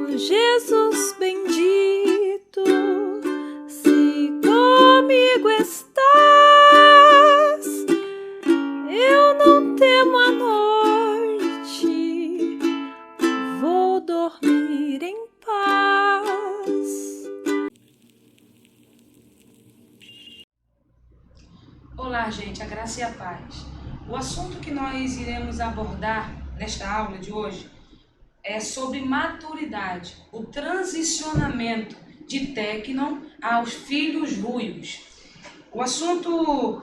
Jesus bendito, se comigo estás, eu não temo a noite, vou dormir em paz. Olá, gente, a graça e a paz. O assunto que nós iremos abordar nesta aula de hoje é sobre maturidade, o transicionamento de Tecnon aos filhos ruios. O assunto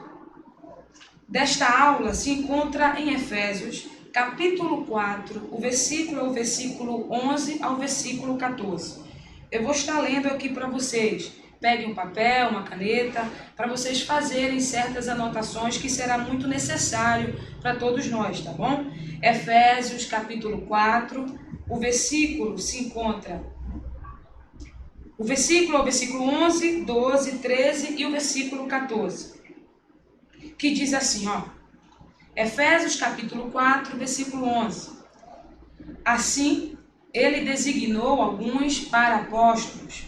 desta aula se encontra em Efésios, capítulo 4, o versículo 11 ao versículo 14. Eu vou estar lendo aqui para vocês. Peguem um papel, uma caneta, para vocês fazerem certas anotações que será muito necessário para todos nós, tá bom? Efésios, capítulo 4, o versículo se encontra... O versículo 11, 12, 13 e o versículo 14, que diz assim, ó. Efésios, capítulo 4, versículo 11. Assim, ele designou alguns para apóstolos,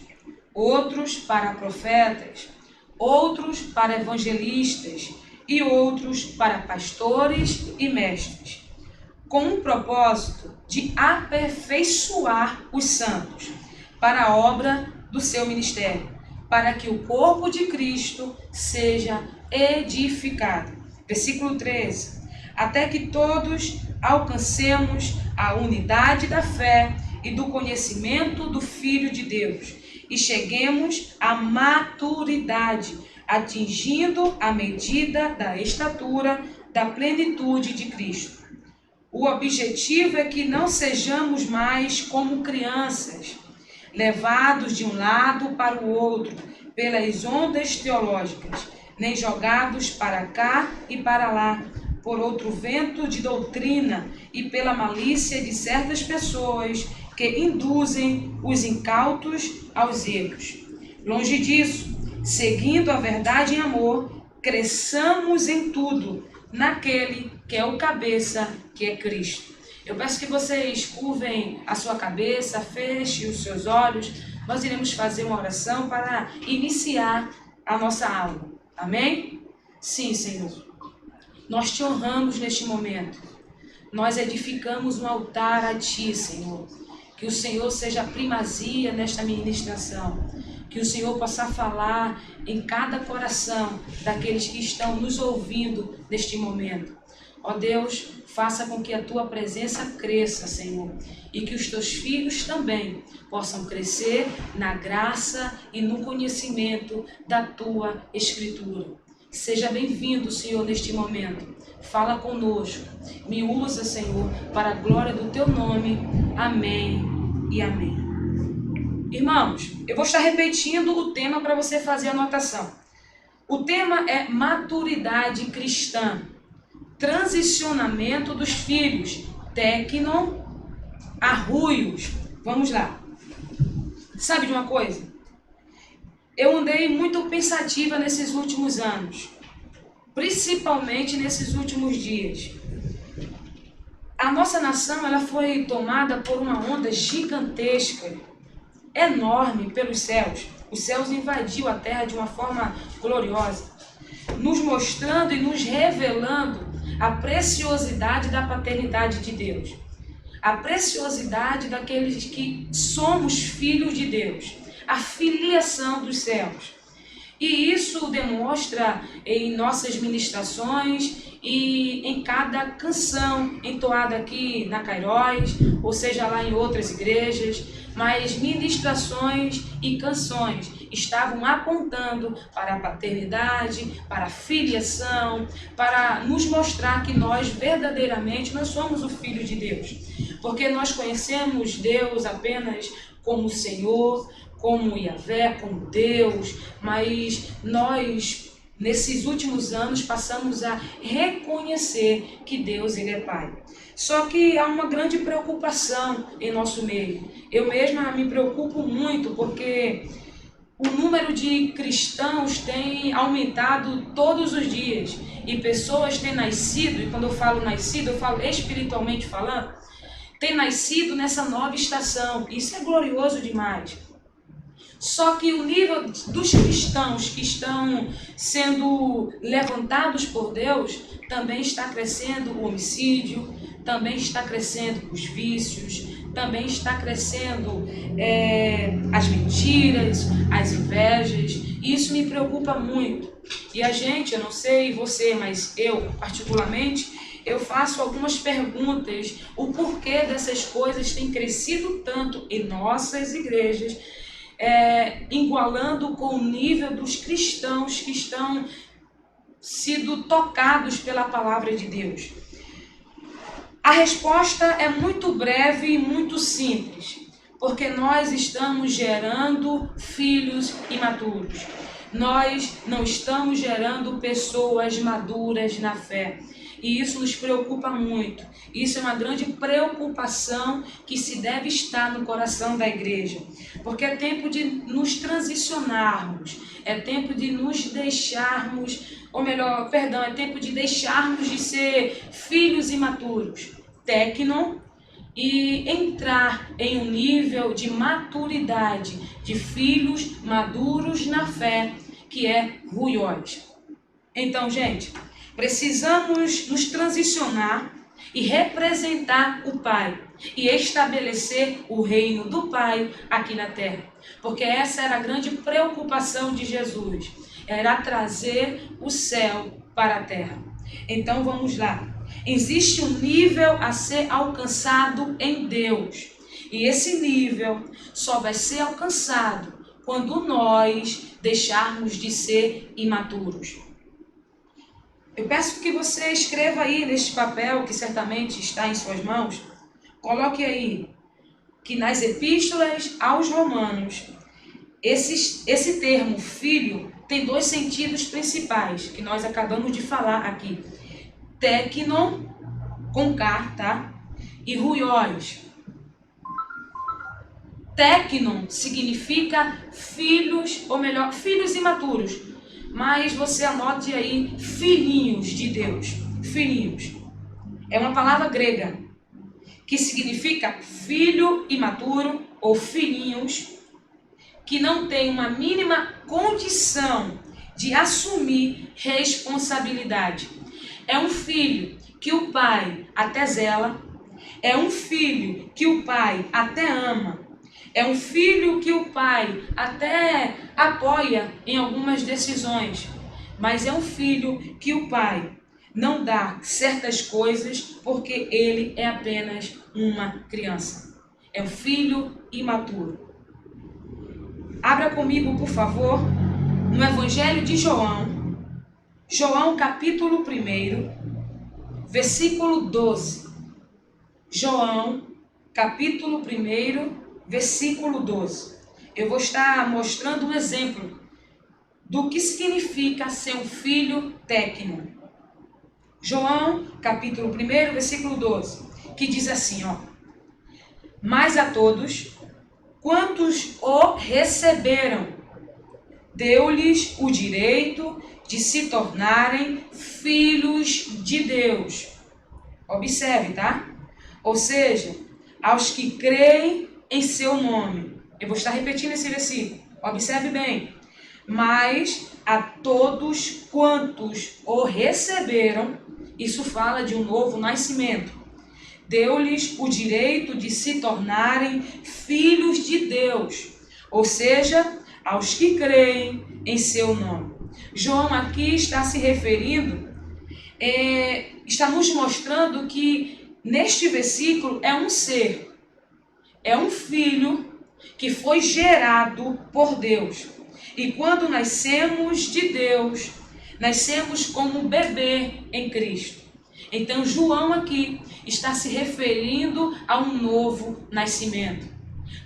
outros para profetas, outros para evangelistas e outros para pastores e mestres, com o propósito de aperfeiçoar os santos para a obra do seu ministério, para que o corpo de Cristo seja edificado. Versículo 13. Até que todos alcancemos a unidade da fé e do conhecimento do Filho de Deus, e cheguemos à maturidade, atingindo a medida da estatura da plenitude de Cristo. O objetivo é que não sejamos mais como crianças, levados de um lado para o outro pelas ondas teológicas, nem jogados para cá e para lá por outro vento de doutrina e pela malícia de certas pessoas que induzem os incautos aos erros. Longe disso, seguindo a verdade em amor, cresçamos em tudo naquele que é o cabeça, que é Cristo. Eu peço que vocês curvem a sua cabeça, fechem os seus olhos. Nós iremos fazer uma oração para iniciar a nossa aula. Amém? Sim, Senhor. Nós te honramos neste momento. Nós edificamos um altar a Ti, Senhor. Que o Senhor seja a primazia nesta ministração. Que o Senhor possa falar em cada coração daqueles que estão nos ouvindo neste momento. Ó Deus, faça com que a Tua presença cresça, Senhor. E que os Teus filhos também possam crescer na graça e no conhecimento da Tua Escritura. Seja bem-vindo, Senhor, neste momento. Fala conosco. Me usa, Senhor, para a glória do Teu nome. Amém e amém. Irmãos, eu vou estar repetindo o tema para você fazer a anotação. O tema é maturidade cristã. Transicionamento dos filhos. Tecnon a ruios. Vamos lá. Sabe de uma coisa? Eu andei muito pensativa nesses últimos anos, principalmente nesses últimos dias. A nossa nação ela foi tomada por uma onda gigantesca, enorme pelos céus. Os céus invadiu a terra de uma forma gloriosa, nos mostrando e nos revelando a preciosidade da paternidade de Deus, a preciosidade daqueles que somos filhos de Deus, a filiação dos céus. E isso demonstra em nossas ministrações e em cada canção entoada aqui na Cairóis, ou seja lá em outras igrejas, mas ministrações e canções estavam apontando para a paternidade, para a filiação, para nos mostrar que nós verdadeiramente nós somos o Filho de Deus, porque nós conhecemos Deus apenas como Senhor, como Yahvé, como Deus, mas nós, nesses últimos anos, passamos a reconhecer que Deus ele é Pai. Só que há uma grande preocupação em nosso meio. Eu mesma me preocupo muito porque o número de cristãos tem aumentado todos os dias e pessoas têm nascido, e quando eu falo nascido, eu falo espiritualmente falando, tem nascido nessa nova estação. Isso é glorioso demais. Só que o nível dos cristãos que estão sendo levantados por Deus também está crescendo o homicídio, também está crescendo os vícios, também está crescendo as mentiras, as invejas. E isso me preocupa muito. E a gente, eu não sei você, mas eu particularmente, eu faço algumas perguntas, o porquê dessas coisas têm crescido tanto em nossas igrejas, igualando com o nível dos cristãos que estão sido tocados pela palavra de Deus. A resposta é muito breve e muito simples, porque nós estamos gerando filhos imaturos. Nós não estamos gerando pessoas maduras na fé. E isso nos preocupa muito. Isso é uma grande preocupação que se deve estar no coração da igreja. Porque é tempo de nos transicionarmos. É tempo de nos deixarmos, é tempo de deixarmos de ser filhos imaturos, tecnon, e entrar em um nível de maturidade, de filhos maduros na fé, que é ruiós. Então, gente, precisamos nos transicionar e representar o Pai e estabelecer o reino do Pai aqui na terra. Porque essa era a grande preocupação de Jesus, era trazer o céu para a terra. Então vamos lá. Existe um nível a ser alcançado em Deus. E esse nível só vai ser alcançado quando nós deixarmos de ser imaturos. Eu peço que você escreva aí neste papel, que certamente está em suas mãos, coloque aí que nas epístolas aos Romanos, esse termo filho tem dois sentidos principais, que nós acabamos de falar aqui. Tecnon, com K, tá? E ruiós. Tecnon significa filhos, ou melhor, filhos imaturos. Mas você anote aí, filhinhos de Deus. Filhinhos. É uma palavra grega que significa filho imaturo ou filhinhos que não tem uma mínima condição de assumir responsabilidade. É um filho que o pai até zela, é um filho que o pai até ama, é um filho que o pai até apoia em algumas decisões, mas é um filho que o pai não dá certas coisas porque ele é apenas uma criança. É um filho imaturo. Abra comigo, por favor, no Evangelho de João, João capítulo 1, versículo 12. João capítulo 1, versículo 12. Eu vou estar mostrando um exemplo do que significa ser um filho tecnon. João, capítulo 1, versículo 12, que diz assim, ó: mas a todos quantos o receberam, deu-lhes o direito de se tornarem filhos de Deus. Observe, tá? Ou seja, aos que creem em seu nome. Eu vou estar repetindo esse versículo. Observe bem. Mas a todos quantos o receberam, isso fala de um novo nascimento. Deu-lhes o direito de se tornarem filhos de Deus. Ou seja, aos que creem em seu nome. João aqui está se referindo, está nos mostrando que neste versículo é um ser, é um filho que foi gerado por Deus. E quando nascemos de Deus, nascemos como um bebê em Cristo. Então João aqui está se referindo a um novo nascimento.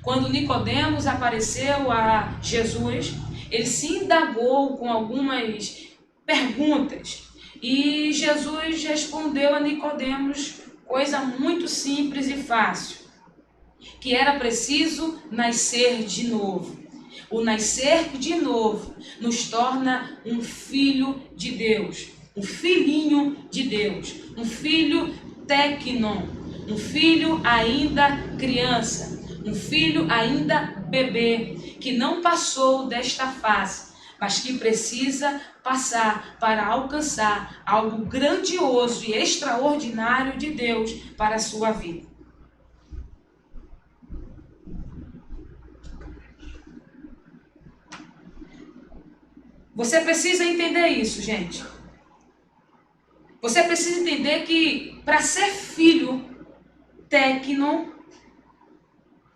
Quando Nicodemos apareceu a Jesus, ele se indagou com algumas perguntas. E Jesus respondeu a Nicodemos coisa muito simples e fácil, que era preciso nascer de novo. O nascer de novo nos torna um filho de Deus, um filhinho de Deus, um filho tecnon, um filho ainda criança, um filho ainda bebê, que não passou desta fase, mas que precisa passar para alcançar algo grandioso e extraordinário de Deus para a sua vida. Você precisa entender isso, gente. Você precisa entender que para ser filho técnico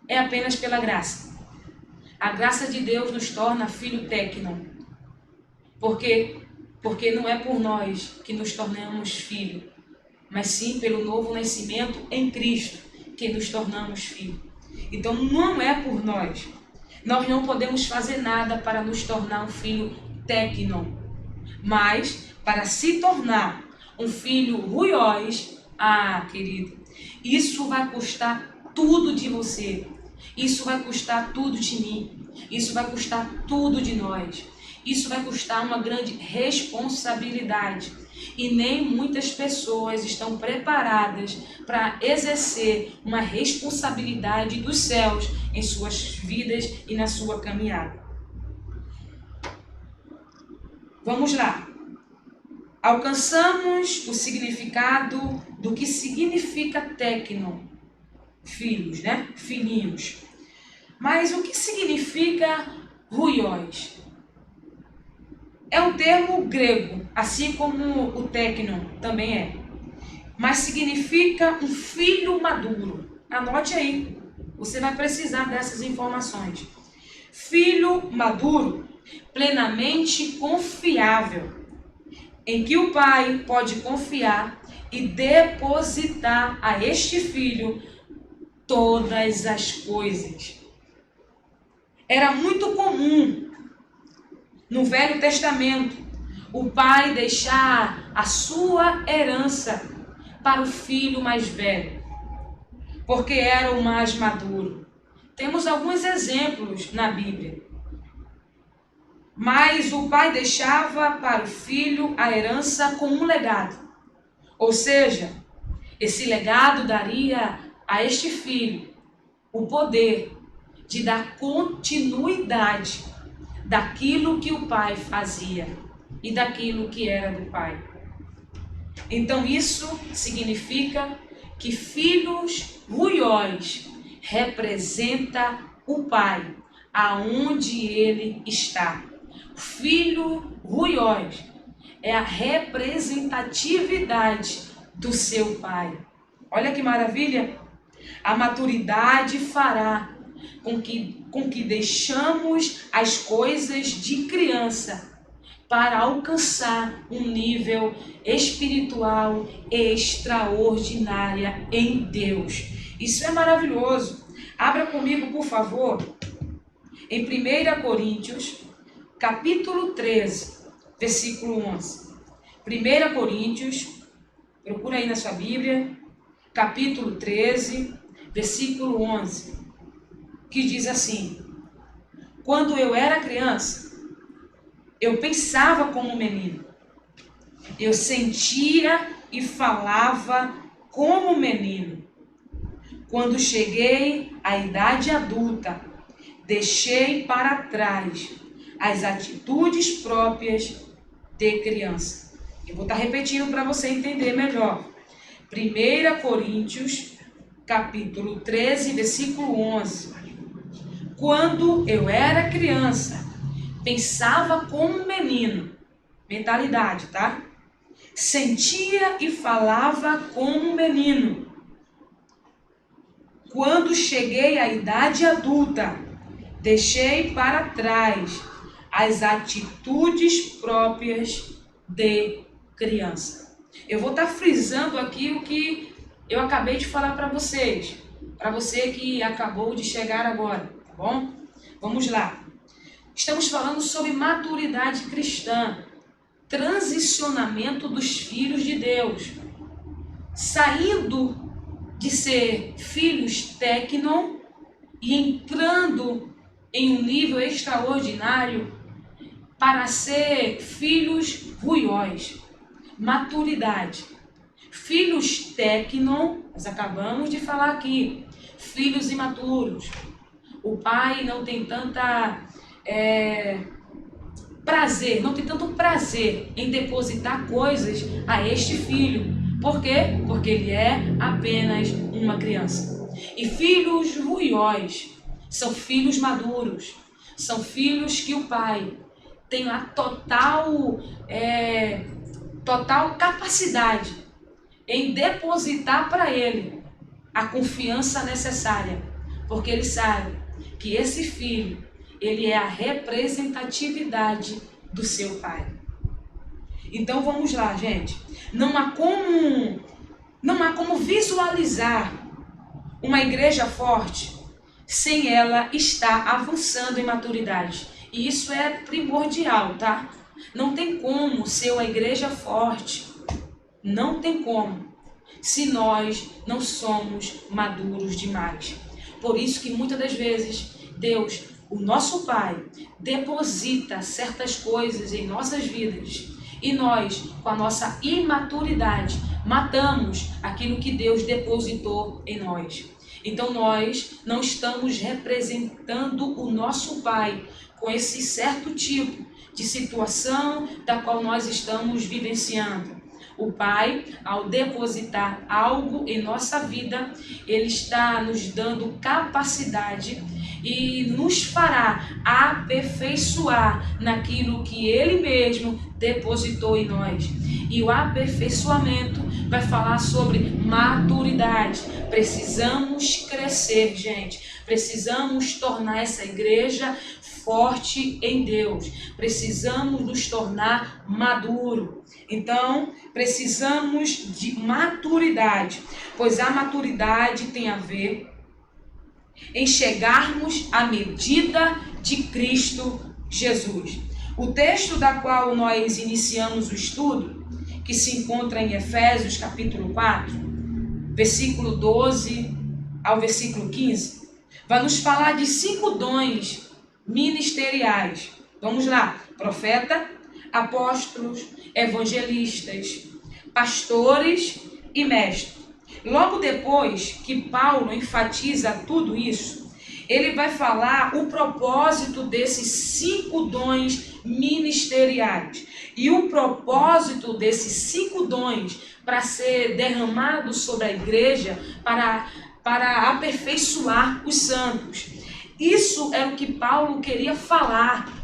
é apenas pela graça. A graça de Deus nos torna filho técnico. Por quê? Porque não é por nós que nos tornamos filho, mas sim pelo novo nascimento em Cristo que nos tornamos filho. Então não é por nós. Nós não podemos fazer nada para nos tornar um filho técnico, mas para se tornar um filho ruiós, querido, isso vai custar tudo de você, isso vai custar tudo de mim, isso vai custar tudo de nós, isso vai custar uma grande responsabilidade. E nem muitas pessoas estão preparadas para exercer uma responsabilidade dos céus em suas vidas e na sua caminhada. Vamos lá. Alcançamos o significado do que significa técnico, filhos, né? Filhinhos. Mas o que significa ruiós? É um termo grego, assim como o técnico também é. Mas significa um filho maduro. Anote aí, você vai precisar dessas informações. Filho maduro, plenamente confiável, em que o pai pode confiar e depositar a este filho todas as coisas. Era muito comum no Velho Testamento o pai deixar a sua herança para o filho mais velho, porque era o mais maduro. Temos alguns exemplos na Bíblia. Mas o pai deixava para o filho a herança com um legado. Ou seja, esse legado daria a este filho o poder de dar continuidade daquilo que o pai fazia e daquilo que era do pai. Então isso significa que filhos ruiós representa o pai aonde ele está. Filho ruiós é a representatividade do seu pai. Olha que maravilha! A maturidade fará com que deixamos as coisas de criança para alcançar um nível espiritual extraordinário em Deus. Isso é maravilhoso. Abra comigo, por favor, em 1 Coríntios, capítulo 13, versículo 11. 1 Coríntios, procura aí na sua Bíblia, capítulo 13, versículo 11, que diz assim: quando eu era criança, eu pensava como menino, eu sentia e falava como menino. Quando cheguei à idade adulta, deixei para trás as atitudes próprias de criança. Eu vou estar repetindo para você entender melhor. 1 Coríntios, capítulo 13, versículo 11. Quando eu era criança, pensava como um menino. Mentalidade, tá? Sentia e falava como um menino. Quando cheguei à idade adulta, deixei para trás as atitudes próprias de criança. Eu vou estar frisando aqui o que eu acabei de falar para vocês, para você que acabou de chegar agora, tá bom? Vamos lá. Estamos falando sobre maturidade cristã, transicionamento dos filhos de Deus, saindo de ser filhos técnico e entrando em um nível extraordinário para ser filhos ruiós. Maturidade. filhos técnon, nós acabamos de falar aqui, filhos imaturos. O pai não tem tanta prazer, não tem tanto prazer em depositar coisas a este filho. Por quê? Porque ele é apenas uma criança. E filhos ruióis são filhos maduros, são filhos que o pai tem a total capacidade em depositar para ele a confiança necessária, porque ele sabe que esse filho, ele é a representatividade do seu pai. Então vamos lá, gente. Não há como visualizar uma igreja forte sem ela estar avançando em maturidade. E isso é primordial, tá? Não tem como ser uma igreja forte. Não tem como, se nós não somos maduros demais. Por isso que muitas das vezes Deus, o nosso Pai, deposita certas coisas em nossas vidas e nós, com a nossa imaturidade, matamos aquilo que Deus depositou em nós. Então nós não estamos representando o nosso Pai com esse certo tipo de situação da qual nós estamos vivenciando. O Pai, ao depositar algo em nossa vida, Ele está nos dando capacidade e nos fará aperfeiçoar naquilo que Ele mesmo depositou em nós. E o aperfeiçoamento vai falar sobre maturidade. Precisamos crescer, gente. Precisamos tornar essa igreja forte em Deus. Precisamos nos tornar maduro. Então, precisamos de maturidade, pois a maturidade tem a ver em chegarmos à medida de Cristo Jesus. O texto da qual nós iniciamos o estudo, que se encontra em Efésios capítulo 4, versículo 12 ao versículo 15, vai nos falar de 5 dons ministeriais. Vamos lá: profeta, apóstolos, evangelistas, pastores e mestres. Logo depois que Paulo enfatiza tudo isso, ele vai falar o propósito desses 5 dons ministeriais. E o propósito desses 5 dons para ser derramado sobre a igreja, para aperfeiçoar os santos. Isso é o que Paulo queria falar.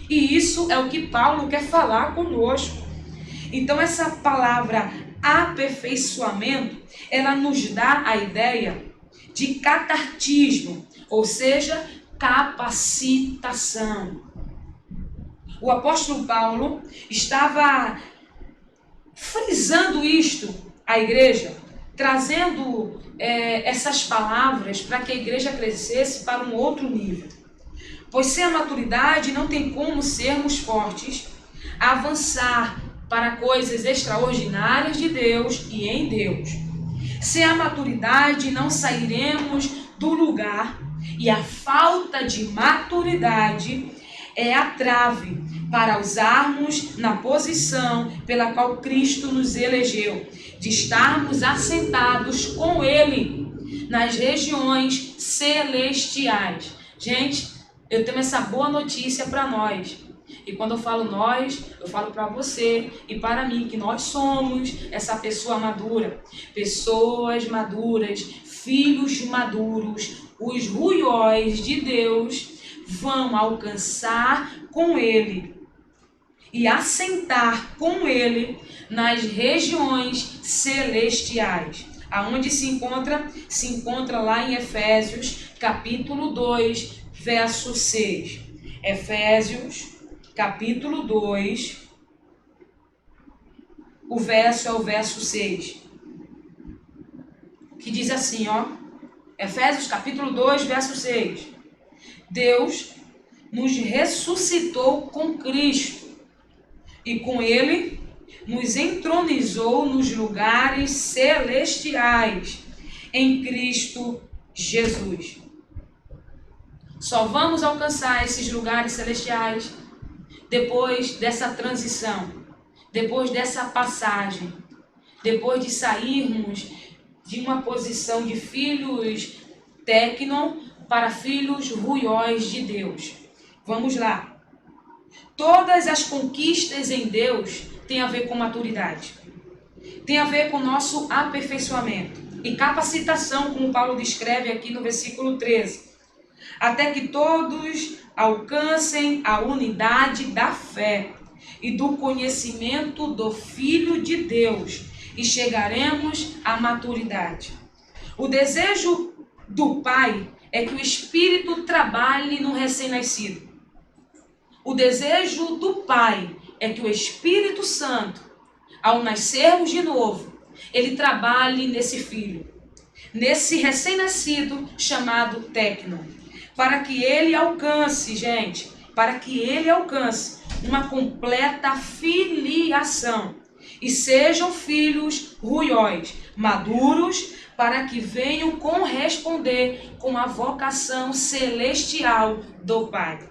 E isso é o que Paulo quer falar conosco. Então essa palavra aperfeiçoamento, ela nos dá a ideia de catartismo, ou seja, capacitação. O apóstolo Paulo estava frisando isto à igreja, trazendo essas palavras para que a igreja crescesse para um outro nível. Pois sem a maturidade não tem como sermos fortes, avançar para coisas extraordinárias de Deus e em Deus. Sem a maturidade não sairemos do lugar, e a falta de maturidade é a trave para usarmos na posição pela qual Cristo nos elegeu, de estarmos assentados com Ele nas regiões celestiais. Gente, eu tenho essa boa notícia para nós. E quando eu falo nós, eu falo para você e para mim, que nós somos essa pessoa madura. Pessoas maduras, filhos maduros, os ruióis de Deus vão alcançar com Ele e assentar com Ele nas regiões celestiais. Aonde se encontra? Se encontra lá em Efésios, capítulo 2, verso 6. Efésios, capítulo 2, o verso é o verso 6. Que diz assim, ó. Efésios, capítulo 2, verso 6. Deus nos ressuscitou com Cristo e com Ele nos entronizou nos lugares celestiais em Cristo Jesus. Só vamos alcançar esses lugares celestiais depois dessa transição, depois dessa passagem, depois de sairmos de uma posição de filhos tecnon para filhos ruióis de Deus. Vamos lá. Todas as conquistas em Deus têm a ver com maturidade. Tem a ver com o nosso aperfeiçoamento e capacitação, como Paulo descreve aqui no versículo 13. Até que todos alcancem a unidade da fé e do conhecimento do Filho de Deus e chegaremos à maturidade. O desejo do Pai é que o Espírito trabalhe no recém-nascido. O desejo do Pai é que o Espírito Santo, ao nascermos de novo, ele trabalhe nesse filho, nesse recém-nascido chamado tecnon, para que ele alcance, gente, para que ele alcance uma completa filiação e sejam filhos ruióis, maduros, para que venham corresponder com a vocação celestial do Pai.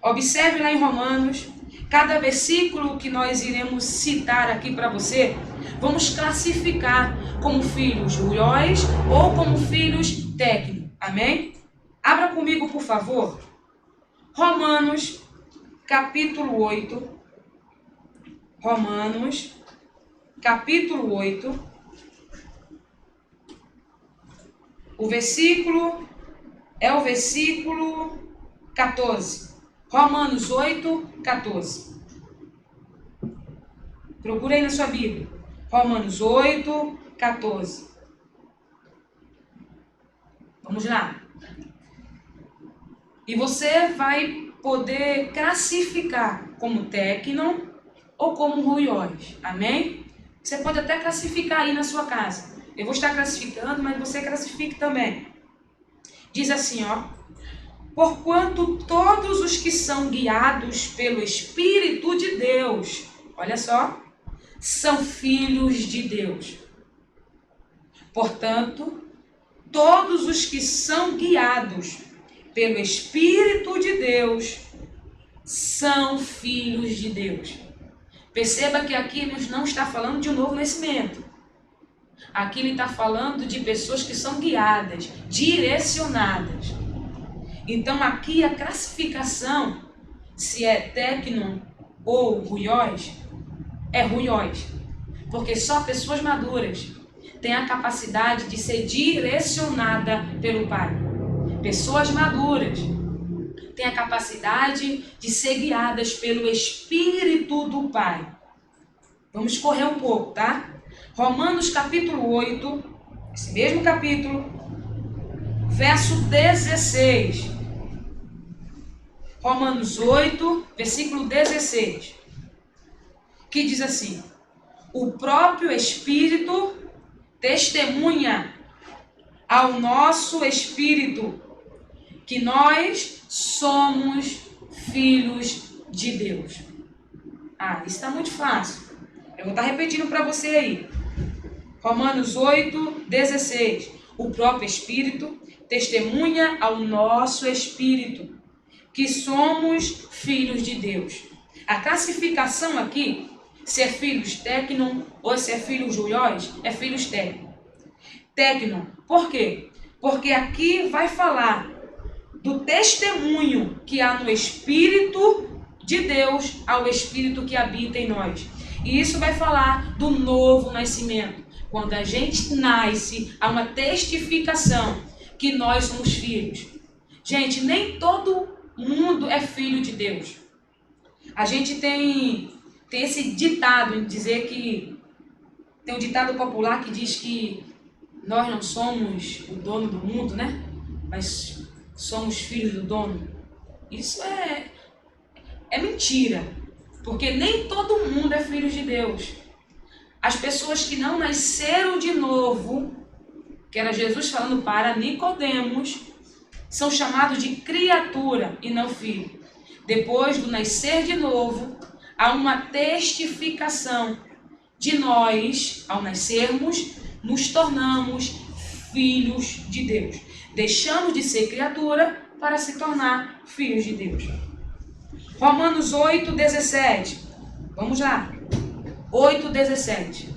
Observe lá em Romanos, cada versículo que nós iremos citar aqui para você, vamos classificar como filhos ruióis ou como filhos tecnon. Amém? Abra comigo, por favor, Romanos, capítulo 8. Romanos, capítulo 8. O versículo é o versículo 14. Romanos 8, 14. Procura aí na sua Bíblia. Romanos 8, 14. Vamos lá. E você vai poder classificar como tecnon ou como ruióis. Amém? Você pode até classificar aí na sua casa. Eu vou estar classificando, mas você classifique também. Diz assim, ó. Porquanto todos os que são guiados pelo Espírito de Deus, olha só, são filhos de Deus. Portanto, todos os que são guiados pelo Espírito de Deus são filhos de Deus. Perceba que aqui ele não está falando de um novo nascimento. Aqui ele está falando de pessoas que são guiadas, direcionadas. Então aqui a classificação, se é tecnon ou ruióis, é ruióis. Porque só pessoas maduras têm a capacidade de ser direcionada pelo Pai. Pessoas maduras têm a capacidade de ser guiadas pelo Espírito do Pai. Vamos correr um pouco, tá? Romanos capítulo 8, esse mesmo capítulo, verso 16. Romanos 8, versículo 16. Que diz assim: o próprio Espírito testemunha ao nosso espírito que nós somos filhos de Deus. Isso está muito fácil. Eu vou estar repetindo para você aí. Romanos 8, 16. O próprio Espírito testemunha ao nosso espírito que somos filhos de Deus. A classificação aqui, se é filhos tecnon ou se é filhos ruióis, é filhos tecnon. Tecnon. Por quê? Porque aqui vai falar do testemunho que há no Espírito de Deus ao Espírito que habita em nós. E isso vai falar do novo nascimento. Quando a gente nasce, há uma testificação que nós somos filhos. Gente, nem todo mundo é filho de Deus. A gente tem esse ditado em dizer que... Tem um ditado popular que diz que nós não somos o dono do mundo, né? Mas somos filhos do dono. Isso é mentira. Porque nem todo mundo é filho de Deus. As pessoas que não nasceram de novo, que era Jesus falando para Nicodemos, são chamados de criatura e não filho. Depois do nascer de novo, há uma testificação de nós, ao nascermos, nos tornamos filhos de Deus. Deixamos de ser criatura para se tornar filhos de Deus. Romanos 8, 17. Vamos lá. 8, 17.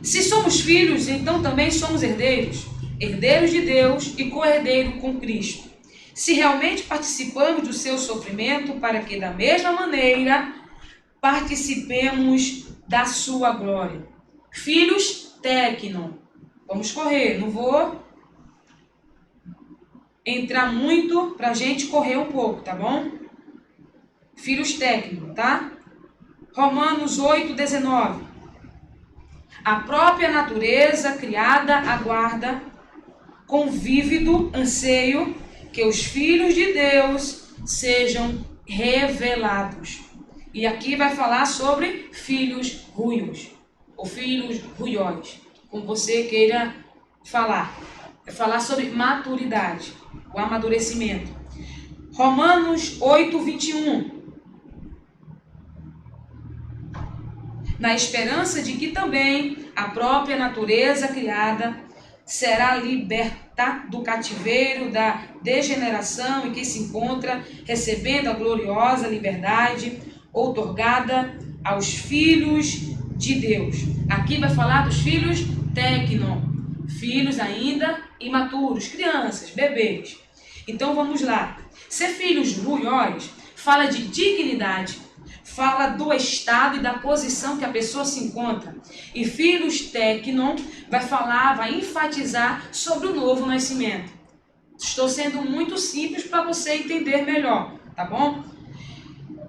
Se somos filhos, então também somos herdeiros, herdeiros de Deus e co-herdeiro com Cristo. Se realmente participamos do seu sofrimento, para que da mesma maneira participemos da sua glória. Filhos tecnon. Vamos correr, não vou entrar muito para a gente correr um pouco, tá bom? Filhos tecnon, tá? Romanos 8:19. A própria natureza criada aguarda com vívido anseio que os filhos de Deus sejam revelados. E aqui vai falar sobre filhos ruios, ou filhos ruióis, como você queira falar. Vai falar sobre maturidade, o amadurecimento. Romanos 8:21. Na esperança de que também a própria natureza criada será liberta do cativeiro da degeneração em que se encontra, recebendo a gloriosa liberdade outorgada aos filhos de Deus. Aqui vai falar dos filhos tecnon, filhos ainda imaturos, crianças, bebês. Então vamos lá. Ser filhos ruióis fala de dignidade, fala do estado e da posição que a pessoa se encontra. E filhos tecnon vai enfatizar sobre o novo nascimento. Estou sendo muito simples para você entender melhor, tá bom?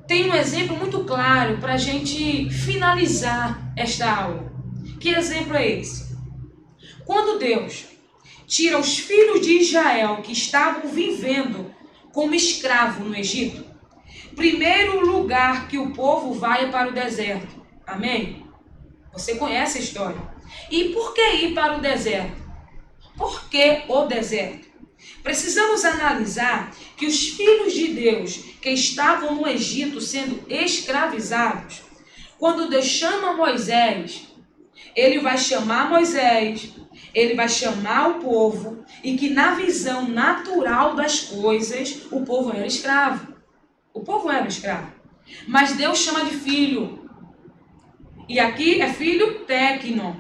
Tem um exemplo muito claro para a gente finalizar esta aula. Que exemplo é esse? Quando Deus tira os filhos de Israel que estavam vivendo como escravo no Egito, primeiro lugar que o povo vai é para o deserto. Amém? Você conhece a história. E por que ir para o deserto? Por que o deserto? Precisamos analisar que os filhos de Deus que estavam no Egito sendo escravizados, quando Deus chama Moisés, ele vai chamar Moisés, ele vai chamar o povo, e que na visão natural das coisas, o povo era escravo. O povo era escravo. Mas Deus chama de filho. E aqui é filho tecnon.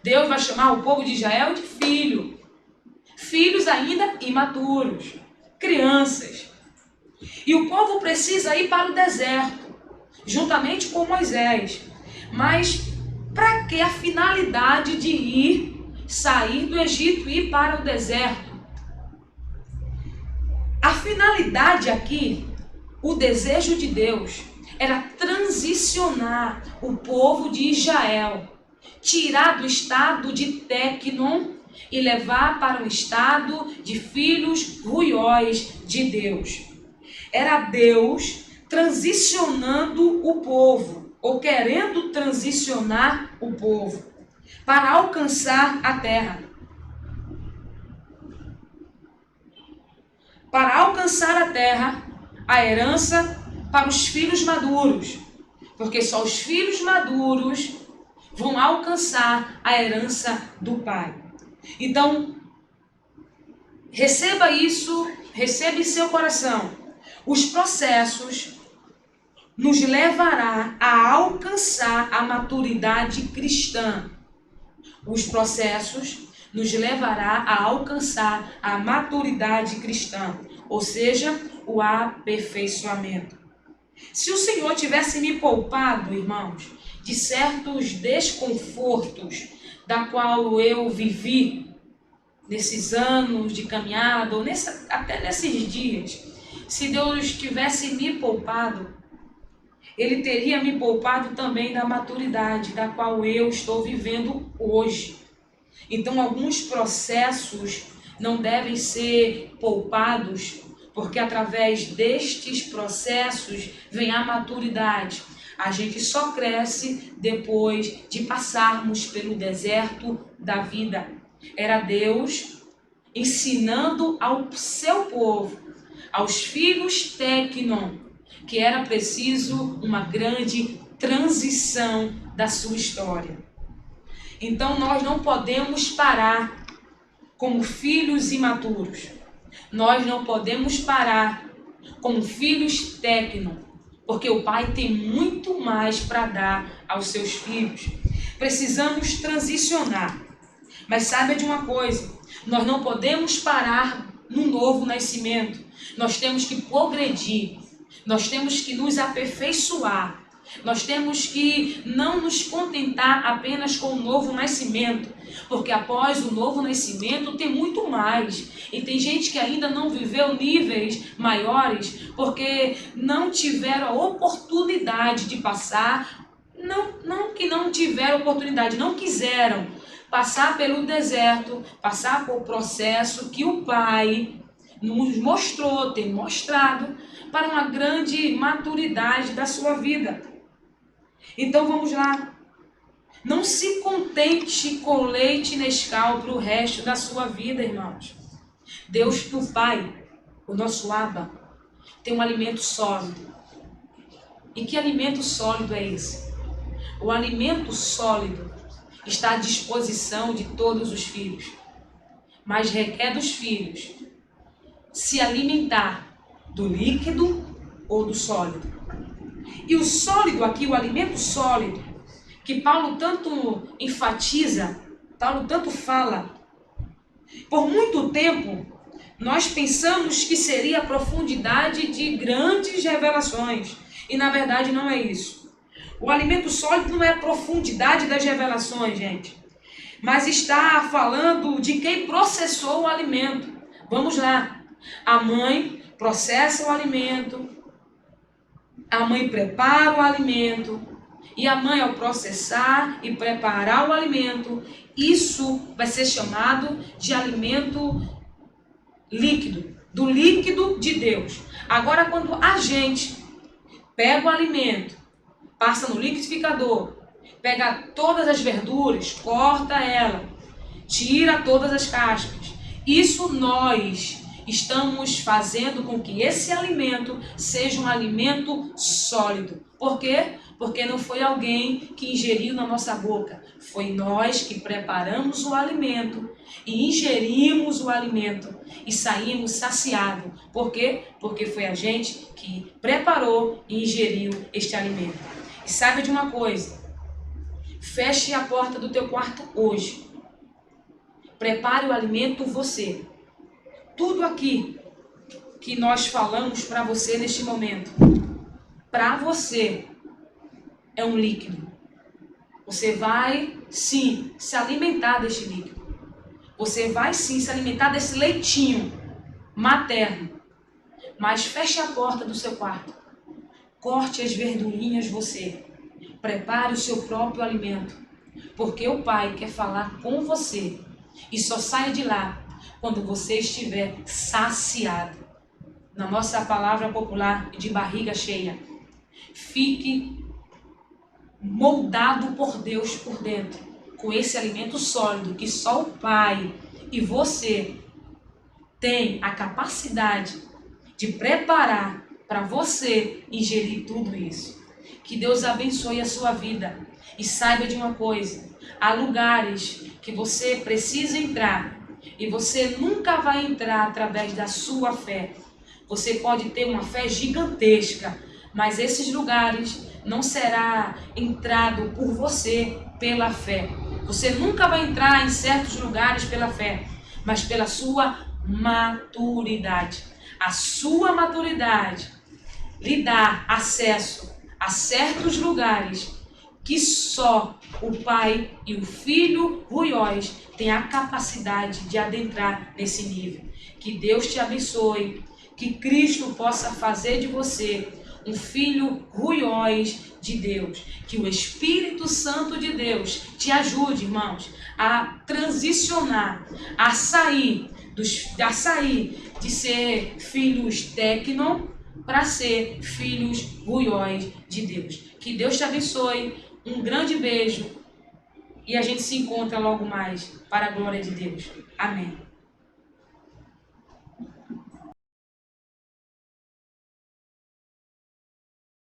Deus vai chamar o povo de Israel de filho. Filhos ainda imaturos. Crianças. E o povo precisa ir para o deserto, juntamente com Moisés. Mas para que a finalidade de sair do Egito e ir para o deserto? A finalidade aqui, o desejo de Deus, era transicionar o povo de Israel, tirar do estado de tecnon e levar para o estado de filhos ruióis de Deus. Era Deus transicionando o povo, ou querendo transicionar o povo, para alcançar a terra. Para alcançar a terra, a herança para os filhos maduros, porque só os filhos maduros vão alcançar a herança do Pai. Então, receba isso, receba em seu coração. Os processos nos levará a alcançar a maturidade cristã. Os processos nos levará a alcançar a maturidade cristã, ou seja, o aperfeiçoamento. Se o Senhor tivesse me poupado, irmãos, de certos desconfortos da qual eu vivi nesses anos de caminhada, ou até nesses dias, se Deus tivesse me poupado, Ele teria me poupado também da maturidade da qual eu estou vivendo hoje. Então, alguns processos não devem ser poupados, porque através destes processos vem a maturidade. A gente só cresce depois de passarmos pelo deserto da vida. Era Deus ensinando ao seu povo, aos filhos tecnon, que era preciso uma grande transição da sua história. Então nós não podemos parar como filhos imaturos. Nós não podemos parar como filhos tecnon, porque o Pai tem muito mais para dar aos seus filhos. precisamos transicionar. Mas saiba de uma coisa, nós não podemos parar no novo nascimento. Nós temos que progredir, nós temos que nos aperfeiçoar. Nós temos que não nos contentar apenas com o novo nascimento, porque após o novo nascimento tem muito mais. E tem gente que ainda não viveu níveis maiores, porque não tiveram a oportunidade de passar, não que não tiveram oportunidade, não quiseram passar pelo deserto, passar por processo que o Pai nos mostrou, tem mostrado, para uma grande maturidade da sua vida. Então vamos lá. Não se contente com leite Nescau para o resto da sua vida, irmãos. Deus, o Pai, o nosso Abba, tem um alimento sólido. E que alimento sólido é esse? O alimento sólido está à disposição de todos os filhos, mas requer dos filhos se alimentar do líquido ou do sólido. E o sólido aqui, o alimento sólido, que Paulo tanto enfatiza, Paulo tanto fala, por muito tempo nós pensamos que seria a profundidade de grandes revelações, e na verdade não é isso. O alimento sólido não é a profundidade das revelações, gente, mas está falando de quem processou o alimento. Vamos lá. A mãe processa o alimento, a mãe prepara o alimento, e a mãe, ao processar e preparar o alimento, isso vai ser chamado de alimento líquido, do líquido de Deus. Agora, quando a gente pega o alimento, passa no liquidificador, pega todas as verduras, corta ela, tira todas as cascas, isso nós estamos fazendo com que esse alimento seja um alimento sólido. Por quê? Porque não foi alguém que ingeriu na nossa boca. Foi nós que preparamos o alimento e ingerimos o alimento e saímos saciados. Por quê? Porque foi a gente que preparou e ingeriu este alimento. E saiba de uma coisa, feche a porta do teu quarto hoje. Prepare o alimento você. Tudo aqui que nós falamos para você neste momento, para você é um líquido. Você vai sim se alimentar deste líquido. Você vai sim se alimentar desse leitinho materno. Mas feche a porta do seu quarto. Corte as verdurinhas você. Prepare o seu próprio alimento. Porque o Pai quer falar com você. E só saia de lá quando você estiver saciado. Na nossa palavra popular, de barriga cheia. Fique moldado por Deus por dentro, com esse alimento sólido que só o Pai e você tem a capacidade de preparar para você ingerir tudo isso. Que Deus abençoe a sua vida e saiba de uma coisa, há lugares que você precisa entrar e você nunca vai entrar através da sua fé. Você pode ter uma fé gigantesca, mas esses lugares não será entrado por você pela fé. Você nunca vai entrar em certos lugares pela fé, mas pela sua maturidade. A sua maturidade lhe dá acesso a certos lugares que só o Pai e o Filho ruiós têm a capacidade de adentrar nesse nível. Que Deus te abençoe, que Cristo possa fazer de você um filho ruiós de Deus. Que o Espírito Santo de Deus te ajude, irmãos, a transicionar, a sair de ser filhos tecno para ser filhos ruiós de Deus. Que Deus te abençoe, um grande beijo e a gente se encontra logo mais para a glória de Deus. Amém.